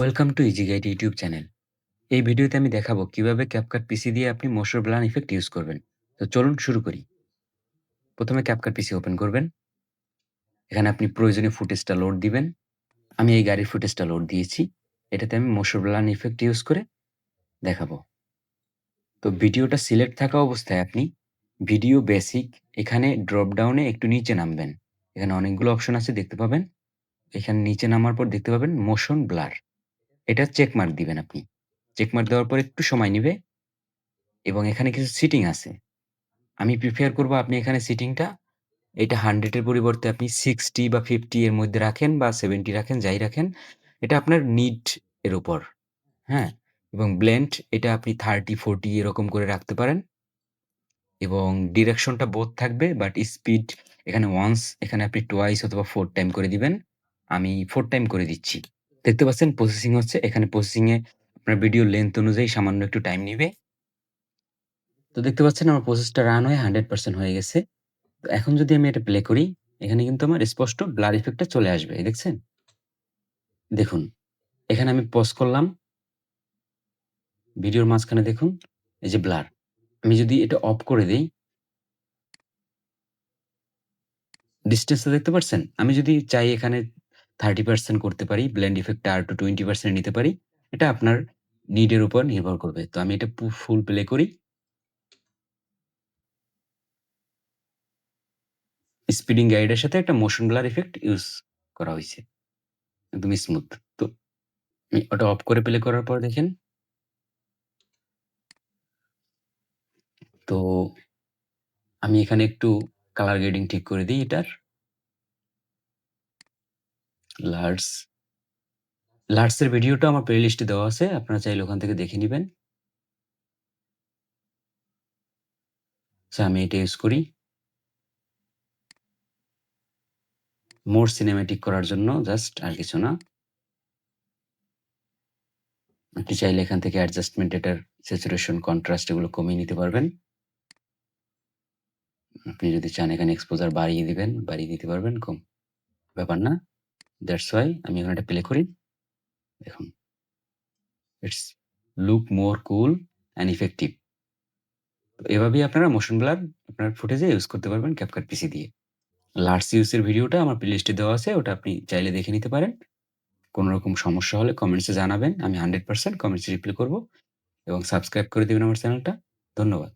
Welcome to easy guide YouTube channel. এই ভিডিওতে আমি দেখাবো কিভাবে ক্যাপকাট পিসি দিয়ে আপনি মোশন ব্লার ইফেক্ট ইউজ করবেন। তো চলুন শুরু করি। প্রথমে ক্যাপকাট পিসি ওপেন করবেন। এখানে আপনি প্রয়োজনীয় ফুটেজটা লোড দিবেন। আমি এই গাড়ির ফুটেজটা লোড দিয়েছি। এটাতে আমি মোশন ব্লার ইফেক্ট ইউজ করে দেখাবো। তো ভিডিওটা সিলেক্ট থাকা অবস্থায় আপনি ভিডিও বেসিক এখানে ড্রপ ডাউনে একটু নিচে নামবেন। এখানে অনেকগুলো অপশন আছে দেখতে পাবেন। এখানে নিচে নামার পর দেখতে পাবেন মোশন ব্লার। এটা চেক মার্ক দিবেন আপনি। চেক মার্ক দেওয়ার পর একটু সময় নিবে এবং এখানে কিছু সেটিং আছে। আমি প্রিফার করব আপনি এখানে সেটিংটা এটা 100 এর পরিবর্তে আপনি 60 বা 50 এর মধ্যে রাখেন বা 70 রাখেন, যাই রাখেন। এটা আপনার নিড এর উপর, হ্যাঁ? এবং ব্লেন্ড এটা আপনি 30-40 এরকম করে রাখতে পারেন এবং ডিরেকশনটা বোথ থাকবে বাট স্পিড এখানে ওয়ান্স, এখানে আপনি টুয়াইস অথবা 4 টাইম করে দিবেন। আমি 4 টাইম করে দিচ্ছি। দেখতে পাচ্ছেন প্রসেসিং হচ্ছে। এখানে প্রসেসিং এ আপনার ভিডিও লেংথ অনুযায়ী সামান্য একটু টাইম নিবে। তো দেখতে পাচ্ছেন আমার প্রসেসটা রান হয়ে 100% হয়ে গেছে। তো এখন যদি আমি এটা প্লে করি, এখানে কিন্তু আমার স্পষ্ট ব্লার ইফেক্টটা চলে আসবে। এই দেখছেন? দেখুন, এখানে আমি পজ করলাম। ভিডিওর মাঝখানে দেখুন, এই যে ব্লার। আমি যদি এটা অফ করে দেই, ডিসট্যান্সটা দেখতে পারছেন? আমি যদি চাই এখানে 30% করতে পারি, ব্লেন্ড ইফেক্টটা আরেকটু 20% নিতে পারি। এটা আপনার নিড এর উপর নির্ভর করবে। তো আমি এটা ফুল প্লে করি। স্পিডিং গাইডের সাথে একটা মোশন ব্লার ইফেক্ট ইউজ করা হইছে। একদম স্মুথ। তো আমি ওটা অফ করে প্লে করার পর দেখেন, তো আমি এখানে একটু কালার গ্রেডিং ঠিক করে দেই এটার। লার্জ, লার্জের ভিডিওটা আমার প্লেলিস্টে দেওয়া আছে। আপনারা চাইলে ওখান থেকে দেখে নিবেন। আচ্ছা, আমি এটা ইউজ করি। মোর সিনেমেটিক করার জন্য জাস্ট, আর কিছু না। আপনি চাইলে এখান থেকে অ্যাডজাস্টমেন্ট এটার স্যাচুরেশন, কন্ট্রাস্ট এগুলো কমিয়ে নিতে পারবেন। আপনি যদি চান এখানে এক্সপোজার বাড়িয়ে দিবেন, বাড়িয়ে দিতে পারবেন, কম ব্যাপার না। দ্যাটস ওয়াই আমি এখন এটা প্লে করি। দেখুন, it's look more cool and effective. তো এভাবেই আপনারা মোশন ব্লার আপনার ফুটেজে ইউজ করতে পারবেন ক্যাপকাট পিসি দিয়ে। লার্জ ইউজের ভিডিওটা আমার প্লেলিস্টে দেওয়া আছে। ওটা আপনি চাইলে দেখে নিতে পারেন। কোন রকম সমস্যা হলে কমেন্টসে জানাবেন। আমি 100% কমেন্টসে রিপ্লাই করব এবং সাবস্ক্রাইব করে দিবেন আমার চ্যানেলটা। ধন্যবাদ।